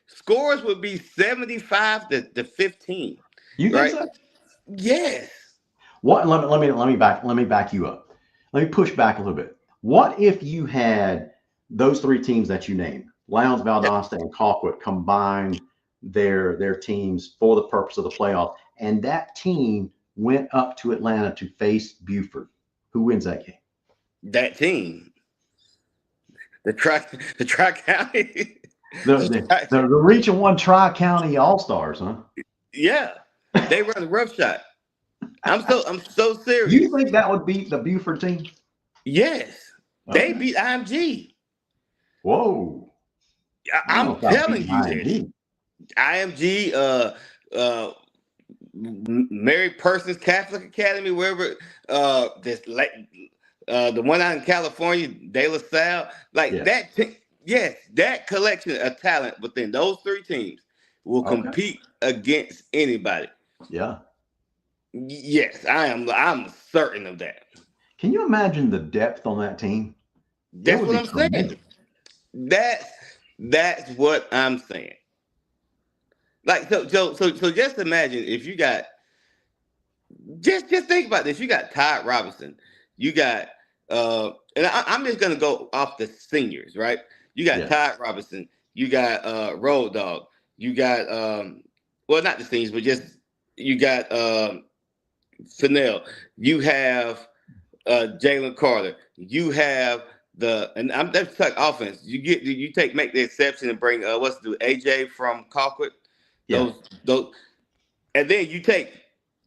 scores would be 75 to 15. You think Right? so? Yes. What? Let me back you up. Let me push back a little bit. What if you had those 3 teams that you named, Lowndes, Valdosta, and Colquitt, combine their teams for the purpose of the playoff, and that team went up to Atlanta to face Buford? Who wins that game? That team. The Tri-County. The Region 1 Tri-County All-Stars, huh? Yeah. They run the rough shot. I'm so serious. You think that would beat the Buford team? Yes. They Okay. beat IMG. Whoa. I'm telling you this. IMG, Mary Persons Catholic Academy, wherever, the one out in California, De La Salle, like that. Yes, that collection of talent within those 3 teams will compete against anybody. Yeah. Yes, I'm certain of that. Can you imagine the depth on that team? That's what I'm saying. That's what I'm saying. Like so just imagine if you got just think about this. You got Todd Robinson. You got and I'm just gonna go off the seniors, right? You got Todd Robinson, you got Road Dogg, you got well, not the seniors, but just you got Fennell, you have Jalen Carter, you have and I'm that's like offense. Make the exception and bring AJ from Colquitt. Those, and then you take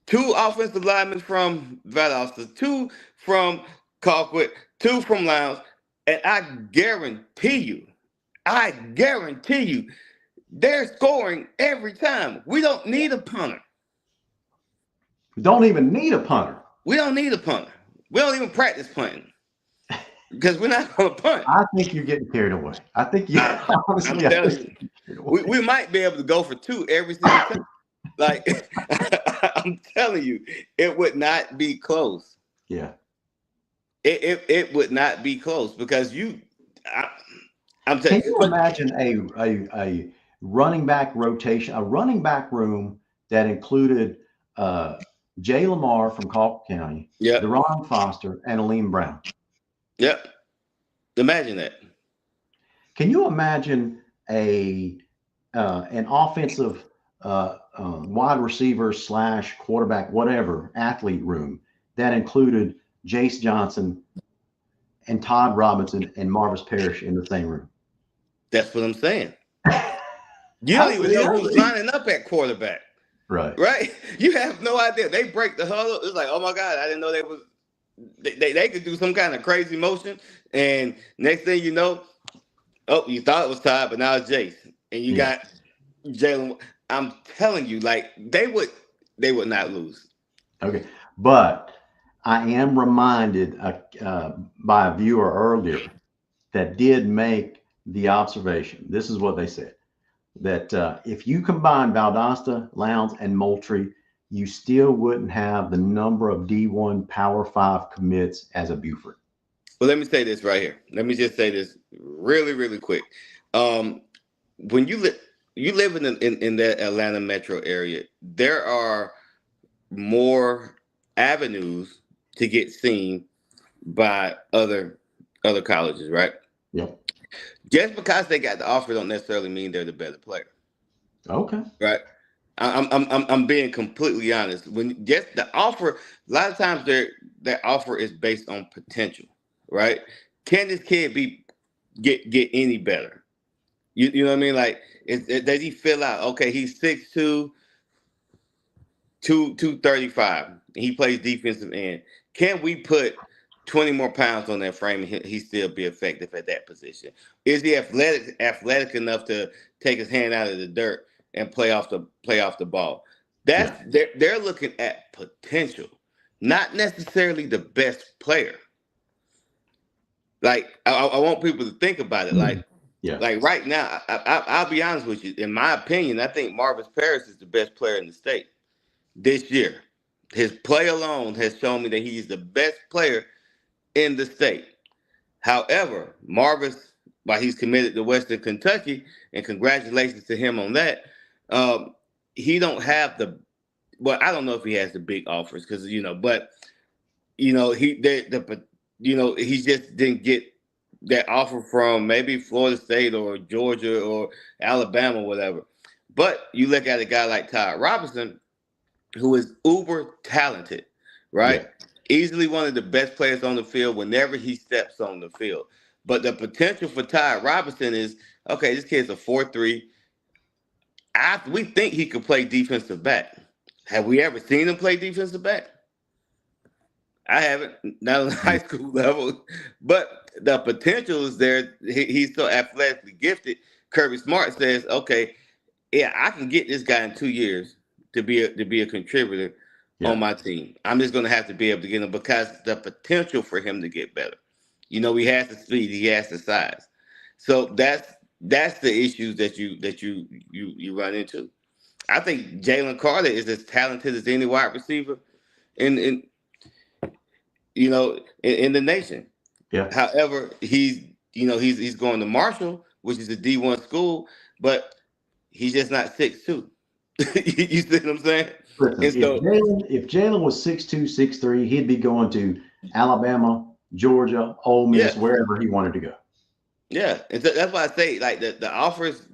2 offensive linemen from Valdosta, 2 from Colquitt, 2 from Lowndes, and I guarantee you, they're scoring every time. We don't need a punter. We don't even need a punter. We don't need a punter. We don't even practice punting because we're not going to punt. I think you're getting carried away. I think you honestly. We might be able to go for 2 every single time. Like I'm telling you, it would not be close. Yeah. It would not be close because I'm telling you. Can you imagine a running back rotation, a running back room that included Jay Lamar from Colquitt County, Deron Foster, and Aleem Brown? Yep. Imagine that. Can you imagine an offensive wide receiver / quarterback, whatever, athlete room that included Jace Johnson and Todd Robinson and Marvis Parrish in the same room? That's what I'm saying. You don't even know who's lining up at quarterback. Right? You have no idea. They break the huddle. It's like, oh my God, I didn't know they could do some kind of crazy motion. And next thing you know, you thought it was Todd, but now it's Jace. And you got Jalen. I'm telling you, like they would not lose. Okay. But I am reminded by a viewer earlier that did make the observation. This is what they said, that if you combine Valdosta, Lowndes, and Moultrie, you still wouldn't have the number of D1 Power 5 commits as a Buford. Well, let me say this right here. Let me just say this really, really quick. When you live in that Atlanta metro area, there are more avenues to get seen by other other colleges, right? Yep. Just because they got the offer don't necessarily mean they're the better player, Okay. right? I'm being completely honest. When just the offer, a lot of times their offer is based on potential, right? Can this kid get any better? You know what I mean? Like, does he fill out? Okay, he's 6'2", 235. He plays defensive end. Can we put 20 more pounds on that frame and he still be effective at that position? Is he athletic enough to take his hand out of the dirt and play off the ball? That's Yeah. they're looking at potential, not necessarily the best player. Like I want people to think about it. Yeah. Like right now, I'll be honest with you. In my opinion, I think Marvis Paris is the best player in the state this year. His play alone has shown me that he's the best player in the state. However, Marvis, while he's committed to Western Kentucky, and congratulations to him on that, he don't have the. Well, I don't know if he has the big offers because but he just didn't get that offer from maybe Florida State or Georgia or Alabama, or whatever. But you look at a guy like Todd Robinson, who is uber talented, right? Yeah. Easily one of the best players on the field whenever he steps on the field. But the potential for Todd Robinson is, okay, this kid's a 4'3". We think he could play defensive back. Have we ever seen him play defensive back? I haven't, not on the high school level, but the potential is there. He's so athletically gifted. Kirby Smart says, okay, yeah, I can get this guy in 2 years to be a contributor on my team. I'm just going to have to be able to get him because the potential for him to get better. He has the speed, he has the size. So that's the issues that you run into. I think Jalen Carter is as talented as any wide receiver in the nation. Yeah. However, he's going to Marshall, which is a D1 school, but he's just not 6'2". You see what I'm saying? Listen, if Jalen was 6'2", 6'3", he'd be going to Alabama, Georgia, Ole Miss, wherever he wanted to go. Yeah, and so that's why I say like the offers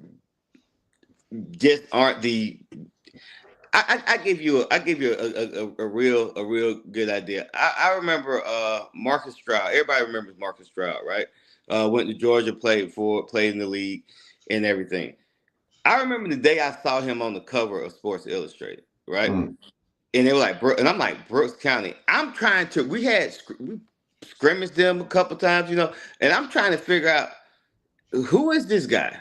just aren't the. I give you a real good idea. I remember Marcus Stroud. Everybody remembers Marcus Stroud, right? Went to Georgia, played in the league, and everything. I remember the day I saw him on the cover of Sports Illustrated, right? And they were like, and I'm like, Brooks County. I'm trying to. We scrimmaged them a couple times, and I'm trying to figure out who is this guy.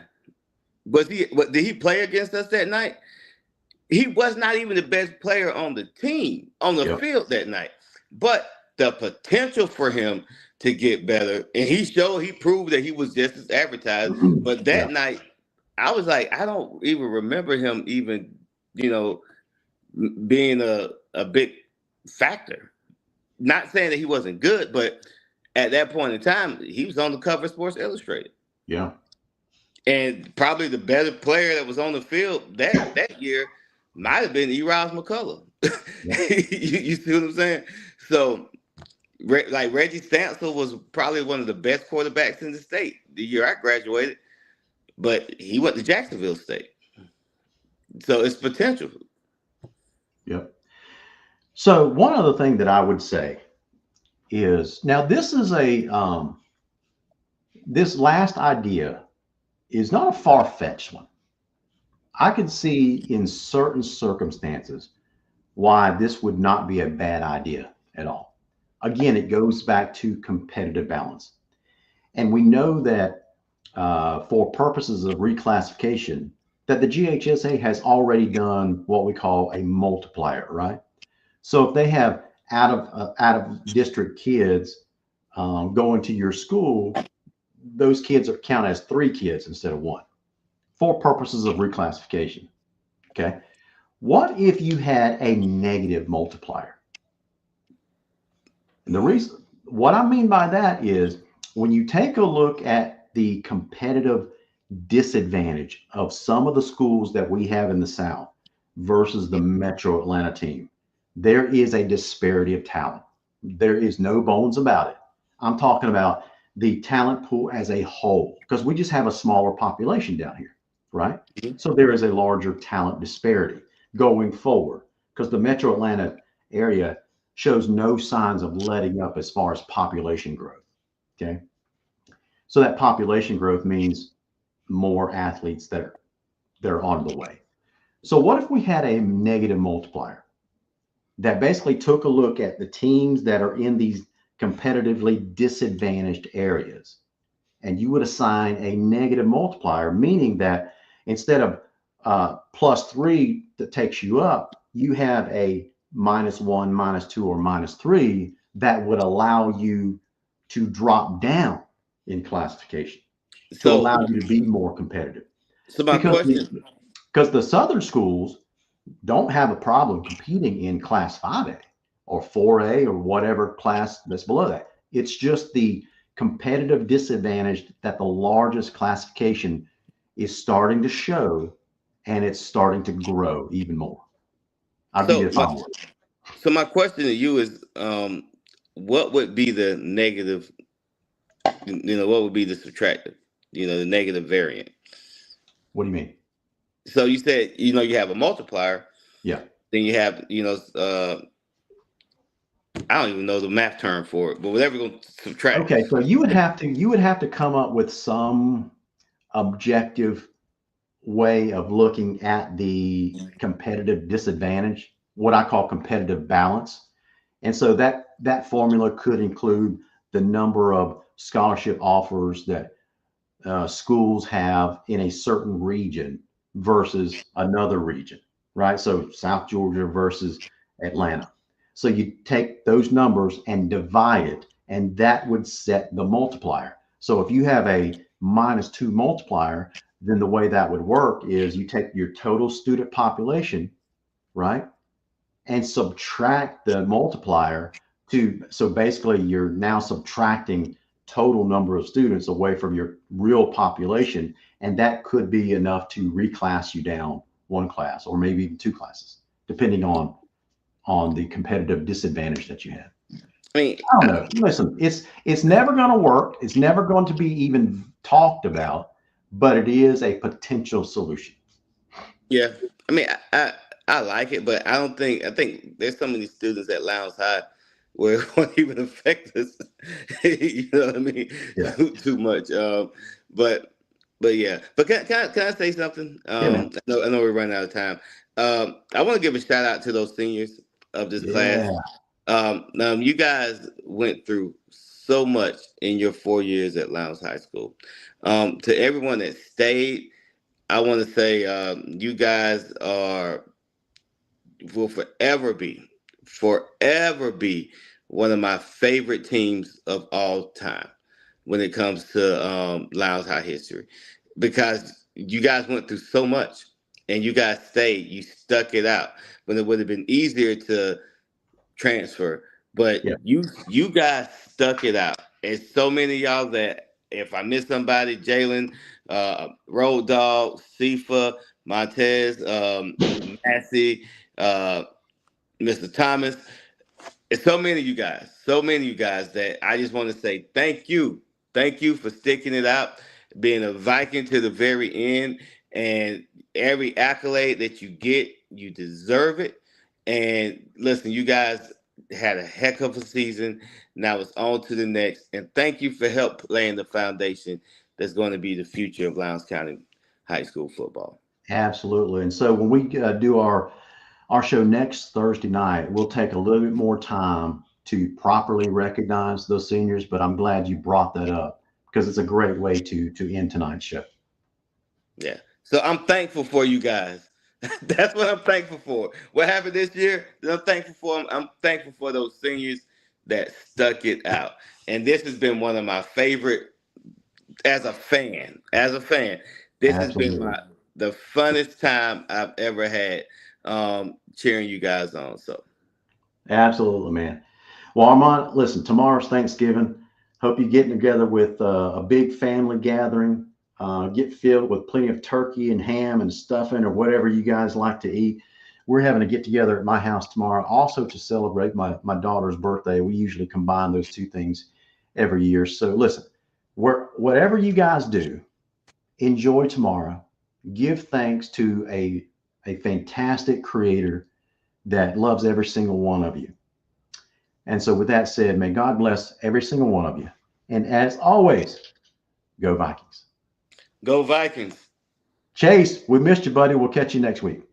Did he play against us that night? He was not even the best player on the team, on the field that night. But the potential for him to get better, and he proved that he was just as advertised. But that night, I was like, I don't even remember him even, being a big factor. Not saying that he wasn't good, but at that point in time, he was on the cover of Sports Illustrated. Yeah. And probably the better player that was on the field that year might have been Eros McCullough. You see what I'm saying? So, like Reggie Stansel was probably one of the best quarterbacks in the state the year I graduated, but he went to Jacksonville State. So it's potential. Yep. So one other thing that I would say is, now this is this last idea is not a far-fetched one. I could see in certain circumstances why this would not be a bad idea at all. Again, it goes back to competitive balance. And we know that for purposes of reclassification, that the GHSA has already done what we call a multiplier, right? So if they have out of district kids going to your school, those kids are counted as 3 kids instead of 1 for purposes of reclassification. Okay. What if you had a negative multiplier? And the reason, what I mean by that is when you take a look at the competitive disadvantage of some of the schools that we have in the South versus the Metro Atlanta team, there is a disparity of talent. There is no bones about it. I'm talking about the talent pool as a whole, because we just have a smaller population down here, right? Mhm. So there is a larger talent disparity going forward because the metro Atlanta area shows no signs of letting up as far as population growth. Okay. So that population growth means more athletes that are on the way. So what if we had a negative multiplier that basically took a look at the teams that are in these competitively disadvantaged areas, and you would assign a negative multiplier, meaning that instead of +3 that takes you up, you have a -1, -2, or -3 that would allow you to drop down in classification to So, allow you to be more competitive. so my Because question, the southern schools don't have a problem competing in class 5A or 4A or whatever class that's below that. It's just the competitive disadvantage that the largest classification is starting to show, and it's starting to grow even more. I'll give you so a my, final word. so my question to you is, what would be the negative? What would be the subtractive? The negative variant. What do you mean? So you said, you have a multiplier, Yeah. then you have, I don't even know the math term for it, but whatever you're going to subtract. Okay. So you would have to come up with some objective way of looking at the competitive disadvantage, what I call competitive balance. And so that formula could include the number of scholarship offers that schools have in a certain region versus another region, right? So South Georgia versus Atlanta. So you take those numbers and divide it, and that would set the multiplier. So if you have a -2 multiplier, then the way that would work is you take your total student population, right? And subtract the multiplier so basically you're now subtracting total number of students away from your real population, and that could be enough to reclass you down one class or maybe even two classes depending on the competitive disadvantage that you have. I mean, I don't know. Listen, it's never going to work. It's never going to be even talked about, but it is a potential solution. yeah. I mean, I like it, but I think there's so many students at Lounge High where it won't even affect us. You know what I mean? Yeah. Too much. But but yeah. But can I say something? Yeah, man. I know we're running out of time. I want to give a shout out to those seniors of this class. Yeah. You guys went through so much in your 4 years at Lowndes High School. To everyone that stayed, I want to say you guys will forever be one of my favorite teams of all time when it comes to Lowndes High history, because you guys went through so much and you guys stayed. You stuck it out when it would have been easier to transfer, but Yeah. you guys stuck it out. And so many of y'all that if I miss somebody, Jalen, Road Dog, Sifa, Montez, Massey, uh, Mr. Thomas, it's so many of you guys that I just want to say thank you for sticking it out, being a Viking to the very end, and every accolade that you get, you deserve it. And listen, you guys had a heck of a season. Now it's on to the next, and thank you for help laying the foundation that's going to be the future of Lowndes County High School football. Absolutely. And so when we do our show next Thursday night, we'll take a little bit more time to properly recognize those seniors. But I'm glad you brought that up because it's a great way to end tonight's show. Yeah. So I'm thankful for you guys. That's what I'm thankful for. What happened this year, that I'm thankful for. I'm thankful for those seniors that stuck it out. And this has been one of my favorite as a fan. As a fan, this has been Absolutely. the funnest time I've ever had cheering you guys on. So Absolutely, man. Well, Armand, listen, tomorrow's Thanksgiving. Hope you're getting together with a big family gathering. Get filled with plenty of turkey and ham and stuffing or whatever you guys like to eat. We're having a get together at my house tomorrow also to celebrate my daughter's birthday. We usually combine those two things every year. So listen, whatever you guys do, enjoy tomorrow. Give thanks to a fantastic creator that loves every single one of you. And so with that said, may God bless every single one of you. And as always, go Vikings. Go Vikings. Chase, we missed you, buddy. We'll catch you next week.